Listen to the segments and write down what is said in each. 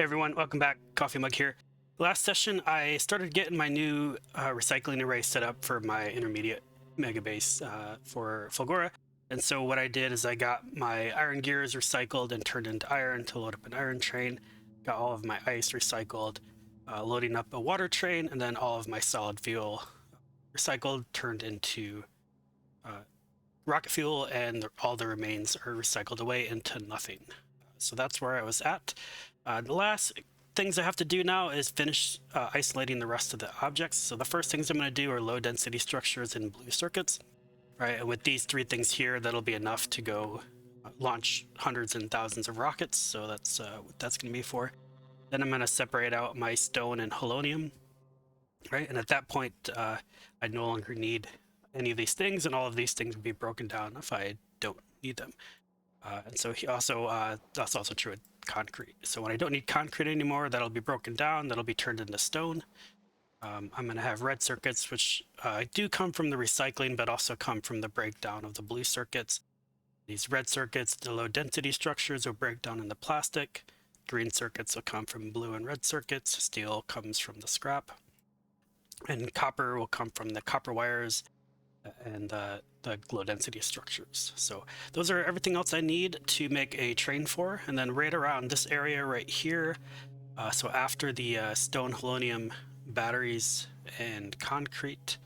Hey everyone, welcome back. Coffee Mug here. Last session, I started getting my new recycling array set up for my intermediate Megabase for Fulgora. And so what I did is I got my iron gears recycled and turned into iron to load up an iron train. Got all of my ice recycled, loading up a water train, and then all of my solid fuel recycled, turned into rocket fuel, and all the remains are recycled away into nothing. So that's where I was at. The last things I have to do now is finish isolating the rest of the objects. So the first things I'm going to do are low density structures in blue circuits. Right, and with these three things here, that'll be enough to go launch hundreds and thousands of rockets. So that's what that's going to be for. Then I'm going to separate out my stone and holonium. Right, and at that point, I no longer need any of these things, and all of these things will be broken down if I don't need them. And so that's also true with concrete. So when I don't need concrete anymore, that'll be broken down, that'll be turned into stone. I'm going to have red circuits, which do come from the recycling, but also come from the breakdown of the blue circuits. These red circuits, the low density structures, will break down into plastic. Green circuits will come from blue and red circuits. Steel comes from the scrap. And copper will come from the copper wires and the low density structures. So those are everything else I need to make a train for. And then right around this area right here, so after the stone, holonium, batteries, and concrete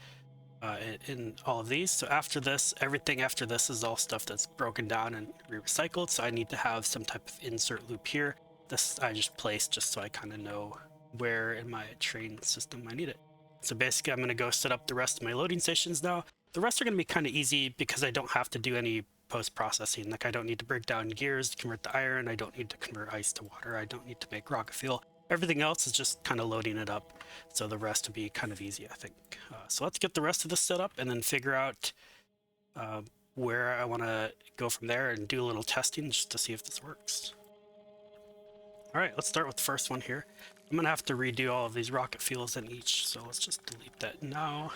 in all of these. So after this, everything after this is all stuff that's broken down and recycled. So I need to have some type of insert loop here. This I just placed just so I kind of know where in my train system I need it. So basically I'm going to go set up the rest of my loading stations now. The rest are going to be kind of easy because I don't have to do any post-processing. Like I don't need to break down gears to convert the iron. I don't need to convert ice to water. I don't need to make rocket fuel. Everything else is just kind of loading it up. So the rest will be kind of easy, I think. So let's get the rest of this set up and then figure out where I want to go from there and do a little testing just to see if this works. All right, let's start with the first one here. I'm gonna have to redo all of these rocket fuels in each, so let's just delete that now.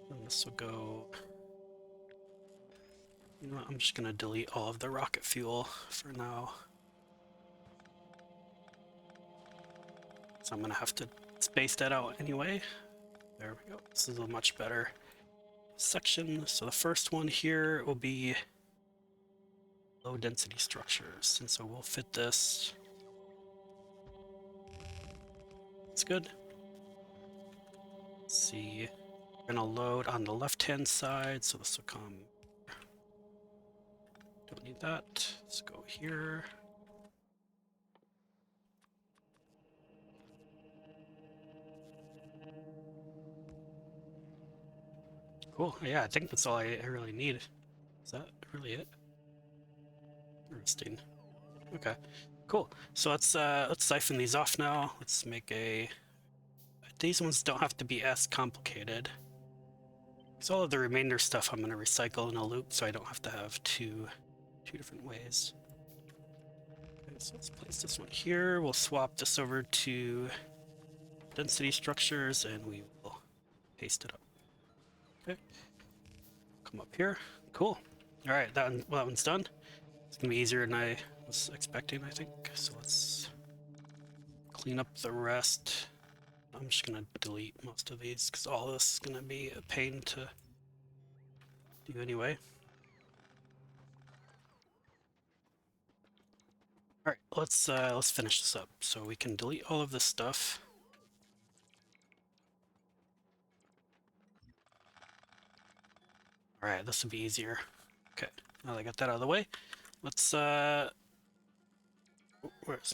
And this will go... You know what, I'm just gonna delete all of the rocket fuel for now. So I'm gonna have to space that out anyway. There we go. This is a much better section. So the first one here will be low density structures, and so we'll fit this. That's good. Let's see. We're gonna load on the left-hand side, so this will come. Don't need that. Let's go here. Cool. Yeah, I think that's all I really need. Is that really it? Interesting. Okay. Cool. So let's siphon these off now. Let's make a... These ones don't have to be as complicated. Because all of the remainder stuff I'm going to recycle in a loop, so I don't have to have two different ways. Okay, so let's place this one here. We'll swap this over to density structures, and we will paste it up. Okay. Come up here. Cool. All right, that one's done. It's gonna be easier than I was expecting, I think. So let's clean up the rest. I'm just gonna delete most of these because all of this is gonna be a pain to do anyway. All right, let's finish this up so we can delete all of this stuff. All right, this will be easier. Okay, now that I got that out of the way, let's where's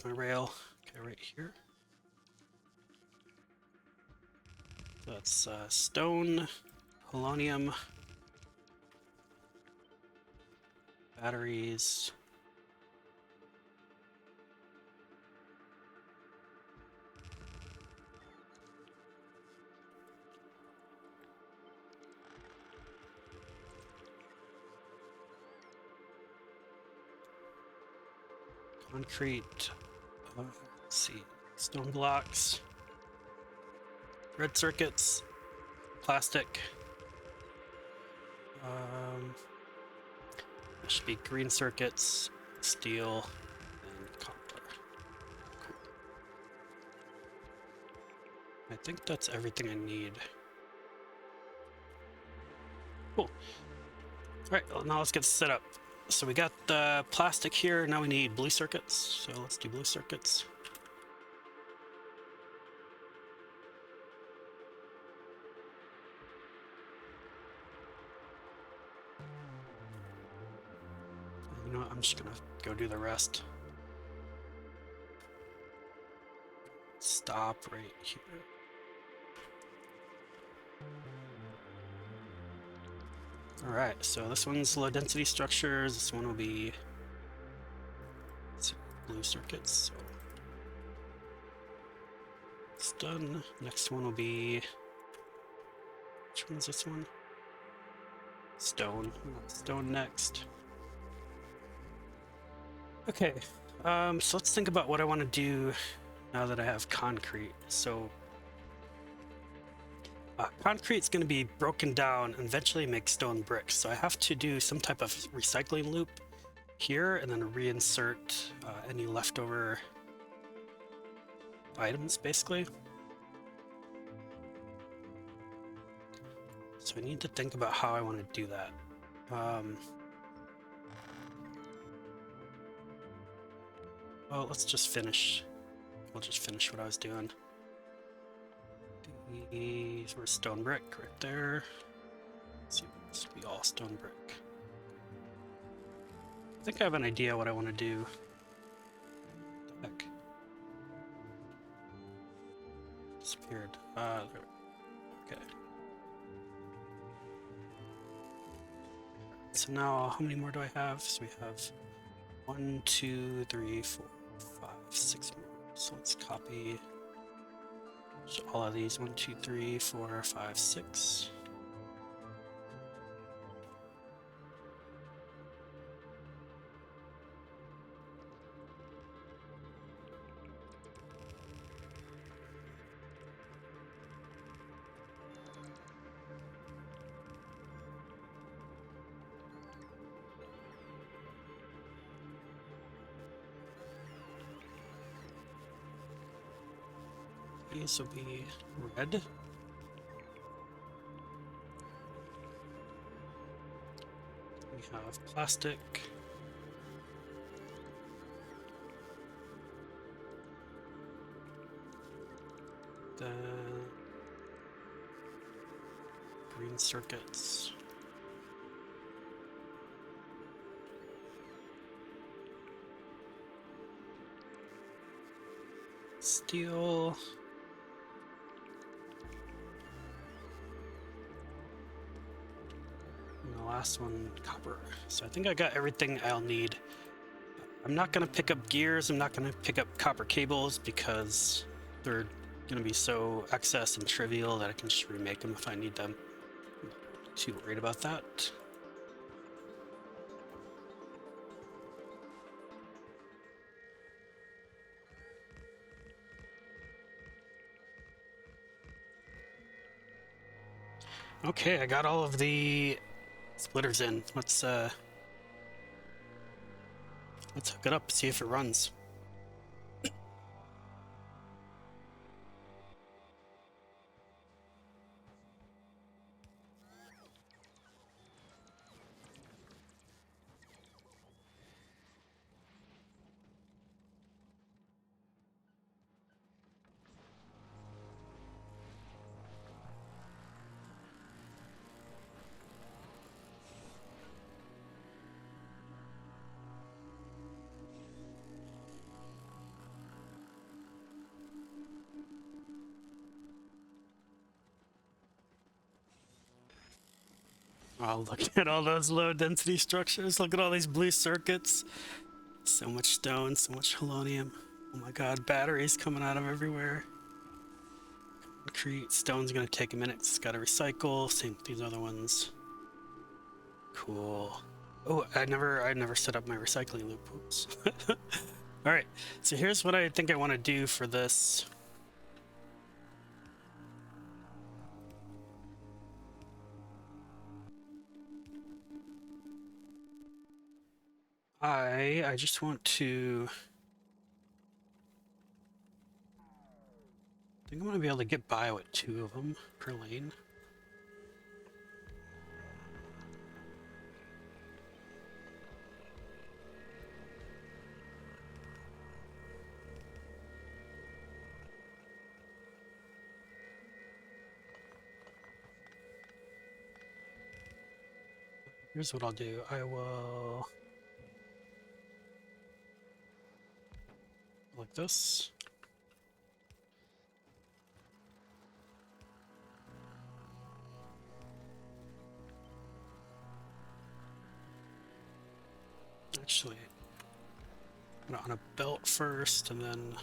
my rail? Okay, right here. So that's stone, holonium, batteries. Concrete, let's see, stone blocks, red circuits, plastic, there should be green circuits, steel, and copper. I think that's everything I need. Cool. Alright, well, now let's get set up. So we got the plastic here, now we need blue circuits. So let's do blue circuits. You know what, I'm just gonna go do the rest. Stop right here. Alright, so this one's low density structures, this one will be blue circuits, so it's done. Next one will be, which one's this one? Stone. Stone next. Okay, so let's think about what I want to do now that I have concrete. So concrete's going to be broken down and eventually make stone bricks. So I have to do some type of recycling loop here and then reinsert any leftover items, basically. So I need to think about how I want to do that. Well, let's just finish. We'll just finish what I was doing. These were stone brick right there. Let's see, this will be all stone brick. I think I have an idea what I want to do. What the heck? Disappeared. There. Okay. So now, how many more do I have? So we have 1, 2, 3, 4, 5, 6 more. So let's copy all of these. 1, 2, 3, 4, 5, 6. These will be red. We have plastic. Then green circuits. Steel. And the last one, copper. So I think I got everything I'll need. I'm not going to pick up gears. I'm not going to pick up copper cables because they're going to be so excess and trivial that I can just remake them if I need them. I'm not too worried about that. Okay, I got all of the splitters in. Let's hook it up, see if it runs. Oh, look at all those low density structures. Look at all these blue circuits. So much stone, so much polonium. Oh my god, batteries coming out of everywhere. Concrete, stone's gonna take a minute. It's gotta recycle. Same with these other ones. Cool. Oh, I never set up my recycling loop. Oops. All right, so here's what I think I want to do for this. I just want to think I'm gonna be able to get by with 2 of them per lane. Here's what I'll do. I will like this. Actually, put it on a belt first, and then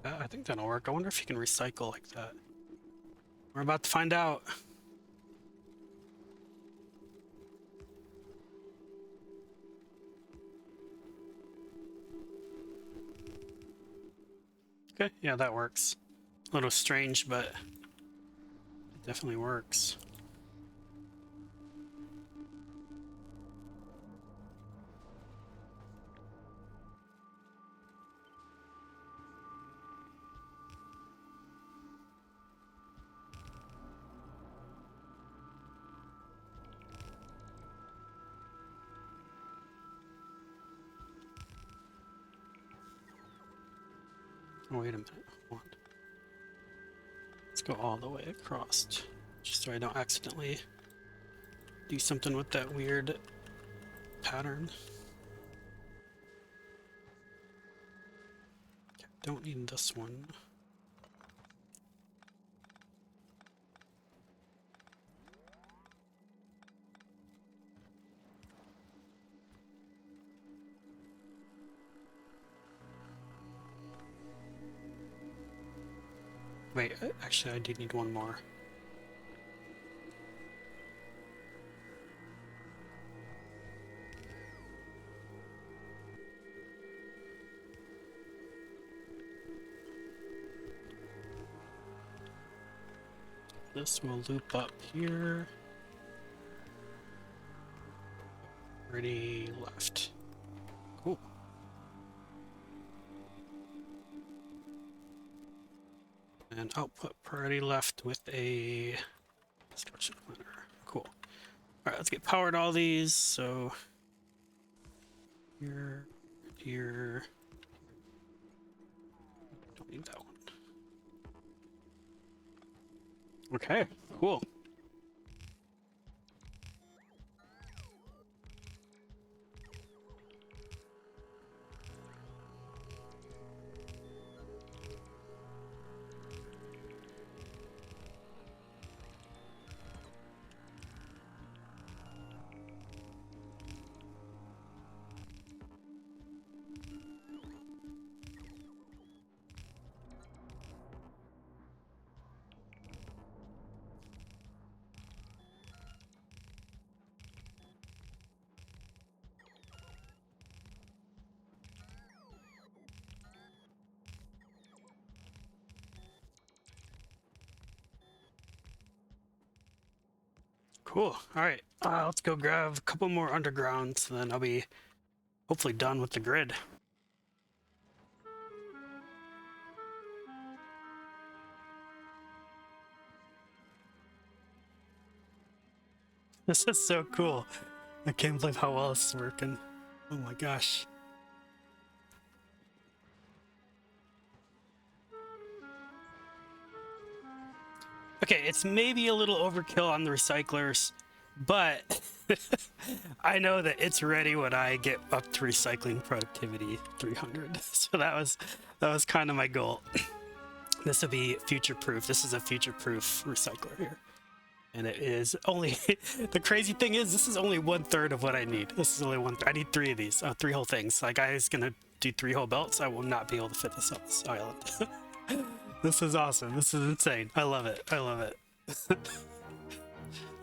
I think that'll work. I wonder if you can recycle like that. We're about to find out. Okay, yeah, that works. A little strange, but it definitely works. Oh, wait a minute. Hold on. Let's go all the way across, just so I don't accidentally do something with that weird pattern. Okay, don't need this one. Wait, actually, I do need one more. This will loop up here. Already left. Cool. And output priority left with a distortion limiter. Cool. All right, let's get powered all these. So here, here. Don't need that one. Okay, cool. Cool. All right, let's go grab a couple more undergrounds, and then I'll be hopefully done with the grid. This is so cool. I can't believe how well this is working. Oh my gosh. Okay, it's maybe a little overkill on the recyclers, but I know that it's ready when I get up to recycling productivity 300. So that was kind of my goal. This will be future-proof. This is a future-proof recycler here. And it is only, the crazy thing is, this is only 1/3 of what I need. This is only I need 3 of these, 3 whole things. Like, I was gonna do 3 whole belts. I will not be able to fit this on this island. This is awesome. This is insane. I love it. I love it.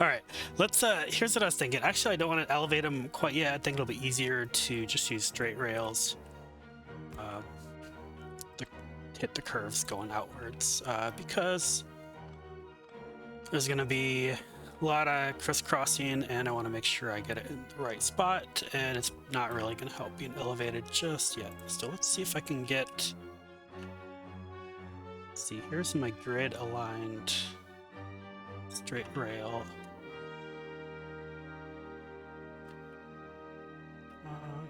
All right, let's, here's what I was thinking. Actually, I don't want to elevate them quite yet. I think it'll be easier to just use straight rails. Hit the curves going outwards, because there's gonna be a lot of crisscrossing, and I want to make sure I get it in the right spot, and it's not really going to help being elevated just yet. So let's see if I can get... Let's see, here's my grid aligned straight rail.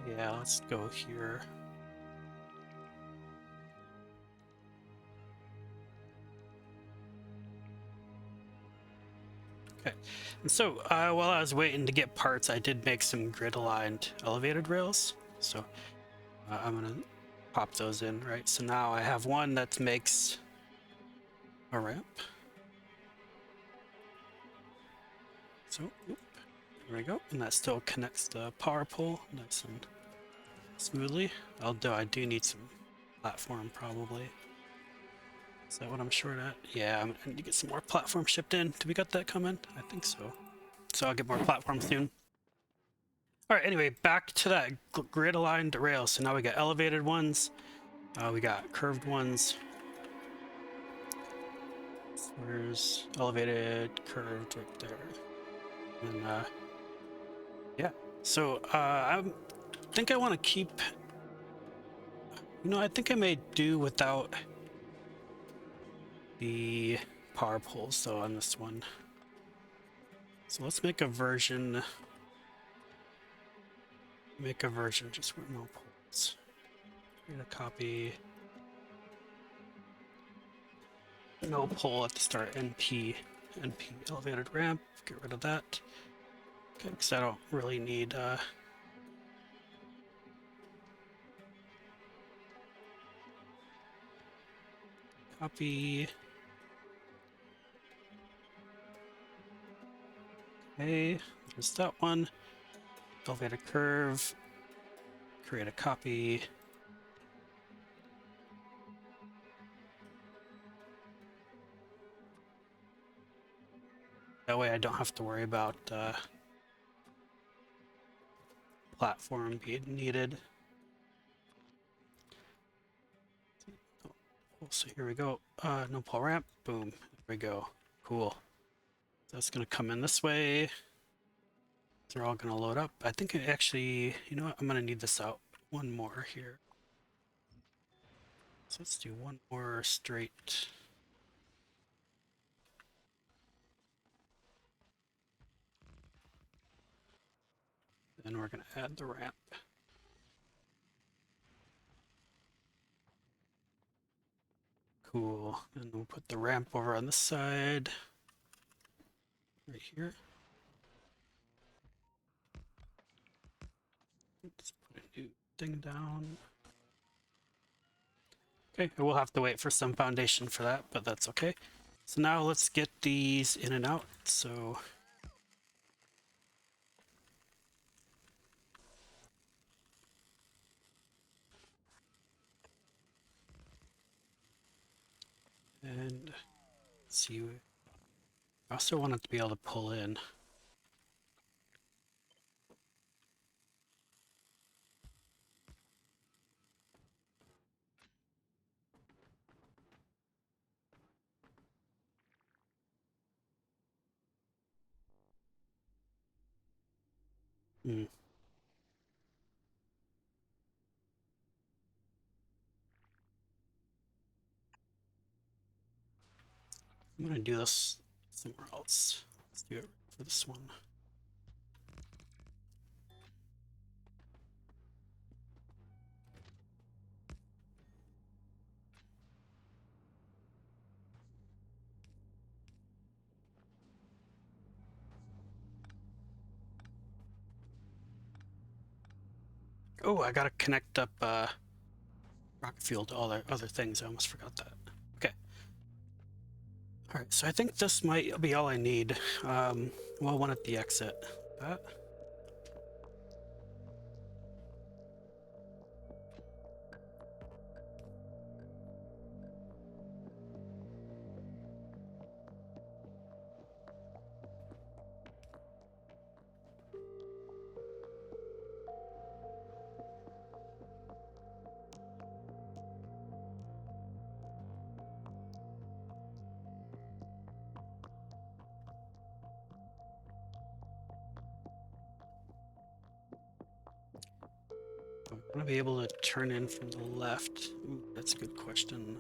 Yeah, let's go here. Okay, and so while I was waiting to get parts, I did make some grid-aligned elevated rails. So I'm gonna pop those in, right? So now I have one that makes a ramp. So, there we go, and that still connects the power pole nice and smoothly. Although I do need some platform probably. Is that what I'm short at? Yeah, I'm gonna need to get some more platform shipped in. Do we got that coming? I think so. So I'll get more platform soon. All right, anyway, back to that grid-aligned rail. So now we got elevated ones, we got curved ones. So where's elevated, curved right there. And yeah, so I think I want to keep, I think I may do without the power poles though on this one. So let's make a version just with no poles. Create a copy. No pole at the start. NP elevated ramp. Get rid of that. Okay, because I don't really need copy. Okay, there's that one. Elevated curve. Create a copy. That way I don't have to worry about platform being needed. So here we go. No pole ramp. Boom. There we go. Cool. That's gonna come in this way. They're all gonna load up. I think I actually, you know what? I'm gonna need this out. One more here. So let's do one more straight. Then we're gonna add the ramp. Cool. And we'll put the ramp over on this side. Right here. Let's put a new thing down. Okay, we'll have to wait for some foundation for that, but that's okay. So now let's get these in and out. So and let's see. I also want it to be able to pull in. Hmm. I'm gonna do this somewhere else. Let's do it for this one. Oh, I gotta connect up rocket fuel to all the other things. I almost forgot that. Okay. All right, so I think this might be all I need. Well, one at the exit. That. want to be able to turn in from the left. Ooh, that's a good question.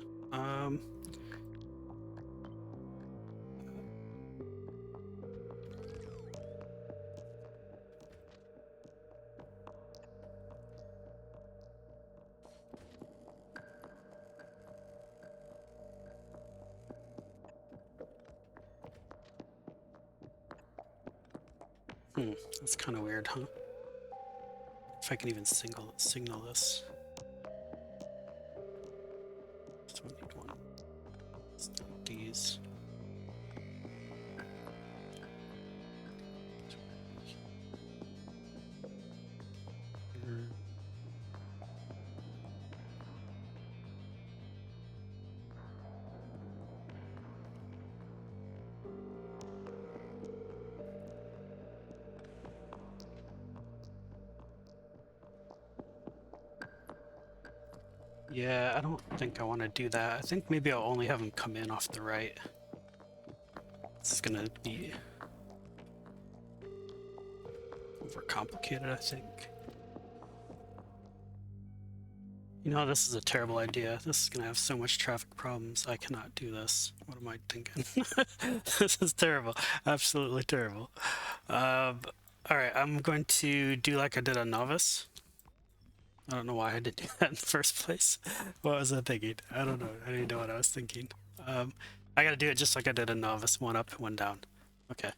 That's kind of weird, huh? If I can even signal this. So we need one. Let's do these. Here. Yeah, I don't think I want to do that. I think maybe I'll only have him come in off the right. It's gonna be overcomplicated, I think. You know, this is a terrible idea. This is gonna have so much traffic problems. I cannot do this. What am I thinking? This is terrible. Absolutely terrible. All right, I'm going to do like I did on Novice. I don't know why I did do that in the first place. What was I thinking? I don't know. I didn't know what I was thinking. I gotta do it just like I did in Novice. One up, one down. Okay,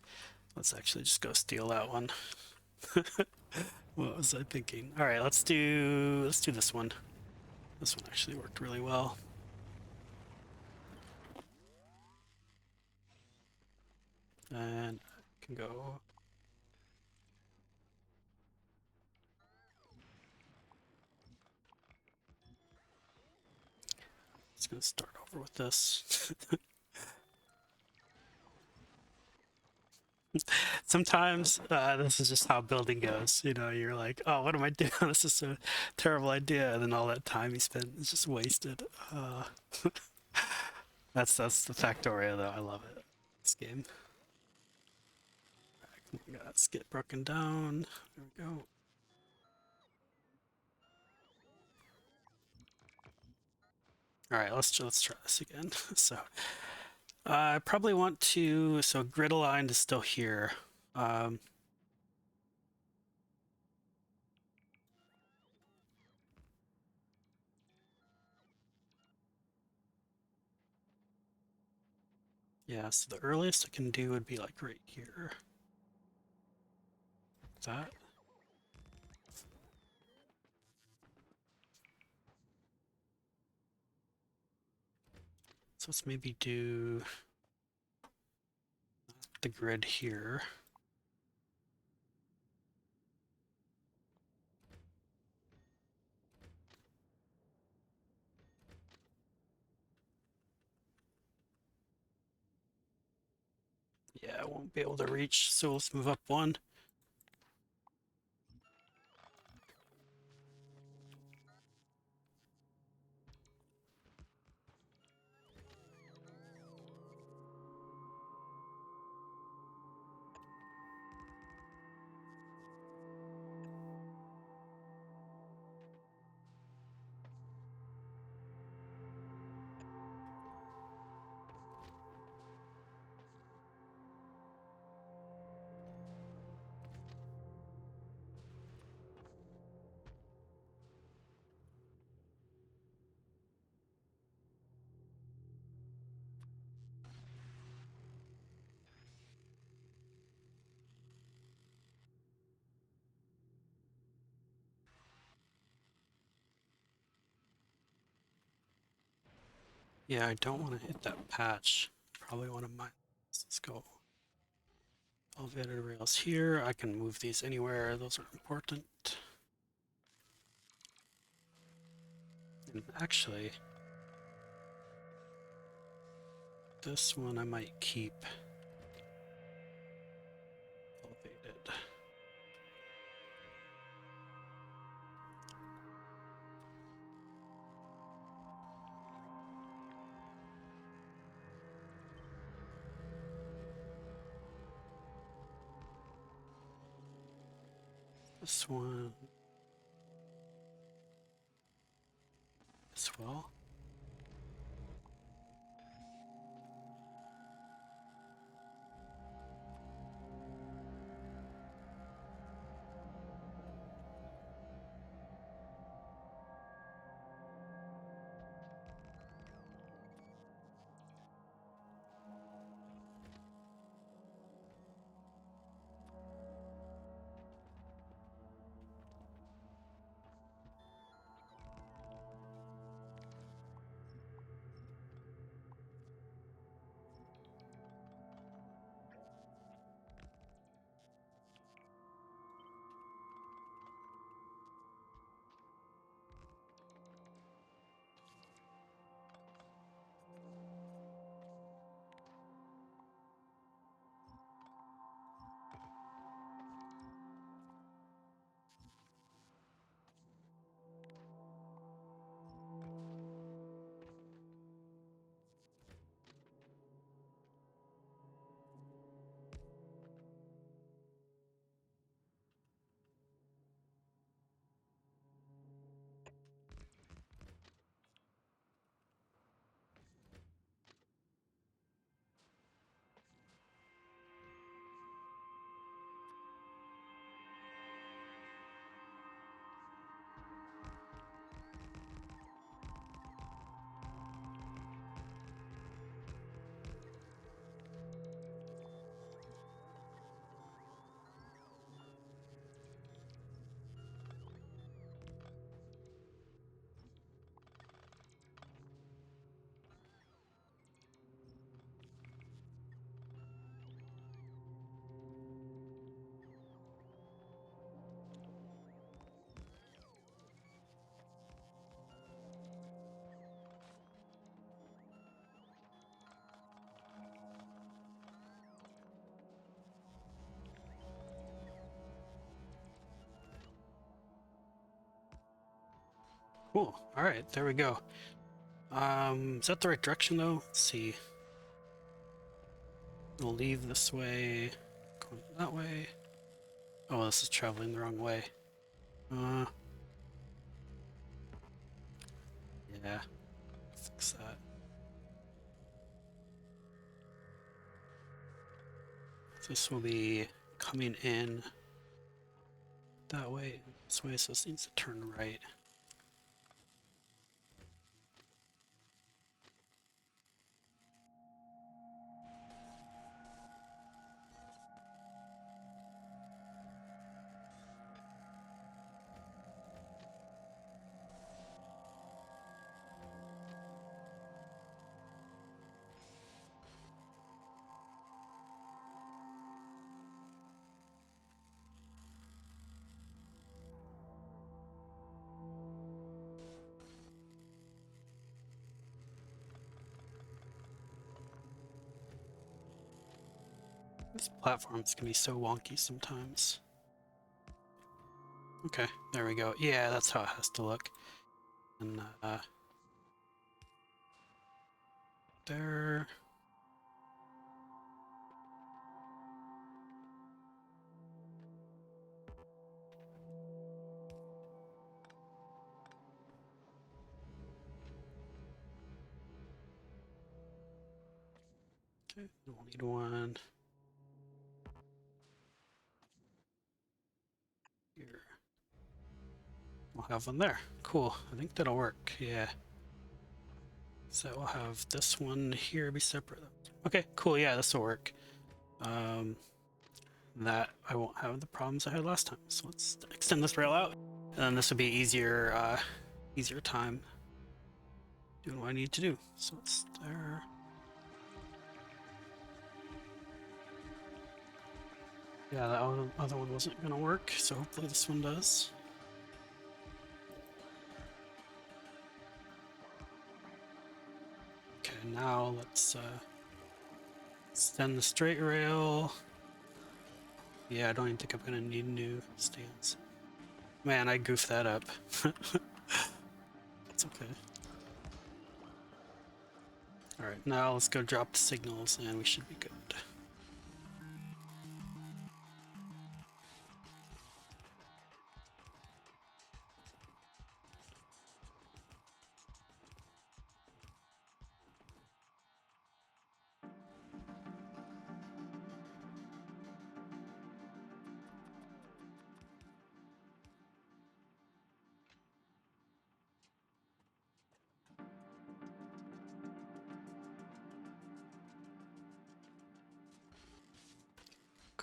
let's actually just go steal that one. What was I thinking? All right, let's do this one. This one actually worked really well. And I can go. Just gonna start over with this. Sometimes this is just how building goes. You know, you're like, oh, what am I doing? This is a terrible idea, and then all that time you spent is just wasted. That's the Factorio though. I love it. This game. Right, let's get broken down. There we go. All right, let's try this again. So I probably want to. So grid aligned is still here. Yeah, so the earliest I can do would be like right here. That. So let's maybe do the grid here. Yeah, I won't be able to reach, so let's move up one. Yeah, I don't want to hit that patch. Probably want to mine. Let's go. Elevator rails here. I can move these anywhere. Those are important. And actually, this one I might keep elevated. This one. well. Cool. All right, there we go. Is that the right direction though? Let's see. We'll leave this way, going that way. Oh, this is traveling the wrong way. Yeah, fix that. So this will be coming in that way, this way, so this needs to turn right. This platform's gonna be so wonky sometimes. Okay, there we go. Yeah, that's how it has to look. And there. Okay, we'll need one here. We'll have one there. Cool. I think that'll work. Yeah. So we'll have this one here be separate. Okay, cool. Yeah, this will work. That I won't have the problems I had last time. So let's extend this rail out, and then this will be easier, easier time doing what I need to do. So it's there. Yeah, that other one wasn't gonna work, so hopefully this one does. Okay, now let's extend the straight rail. Yeah, I don't even think I'm gonna need new stands. Man, I goofed that up. It's okay. Alright, now let's go drop the signals and we should be good.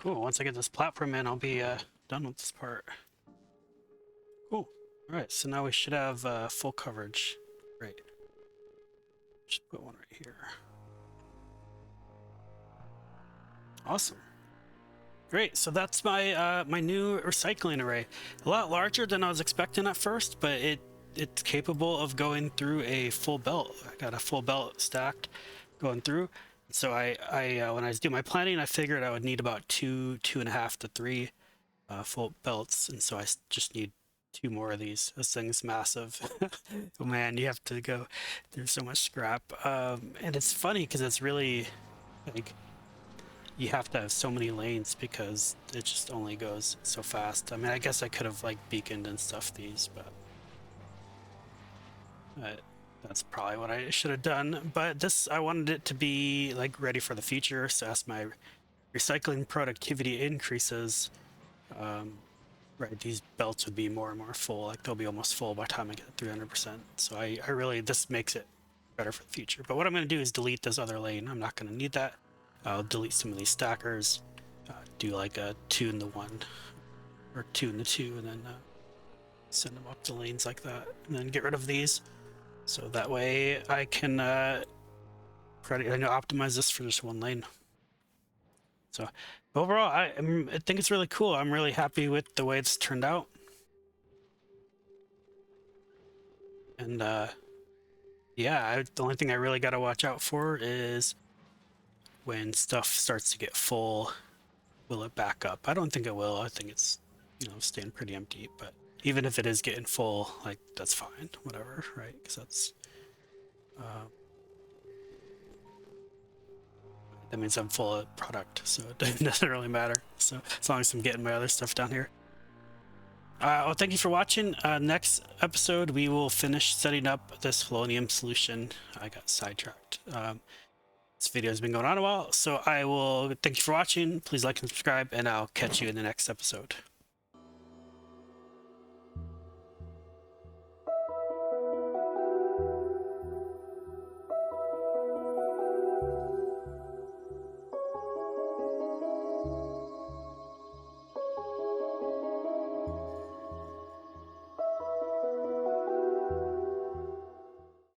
Cool. Once I get this platform in, I'll be done with this part. Cool. All right. So now we should have full coverage. Great. Just put one right here. Awesome. Great. So that's my my new recycling array. A lot larger than I was expecting at first, but it's capable of going through a full belt. I got a full belt stacked going through. So I when I was doing my planning, I figured I would need about 2.5 to 3 full belts, and so I just need 2 more of these. This thing's massive. Oh man, you have to go through so much scrap. And it's funny because it's really like you have to have so many lanes because it just only goes so fast. I mean, I guess I could have like beaconed and stuff these, but that's probably what I should have done. But this, I wanted it to be like ready for the future. So as my recycling productivity increases, right, these belts would be more and more full. Like they'll be almost full by the time I get 300%. So I really, this makes it better for the future. But what I'm going to do is delete this other lane. I'm not going to need that. I'll delete some of these stackers, do like a 2 in the 1 or 2 in the 2, and then send them up to lanes like that, and then get rid of these. So that way I can optimize this for just 1 lane. So overall, I think it's really cool. I'm really happy with the way it's turned out. And yeah, the only thing I really got to watch out for is when stuff starts to get full, will it back up? I don't think it will. I think it's, you know, staying pretty empty, but even if it is getting full, like, that's fine, whatever, right? Because that's, that means I'm full of product, so it doesn't really matter. So as long as I'm getting my other stuff down here. Well, thank you for watching. Next episode, we will finish setting up this polonium solution. I got sidetracked. This video has been going on a while, so I will thank you for watching. Please like and subscribe, and I'll catch you in the next episode.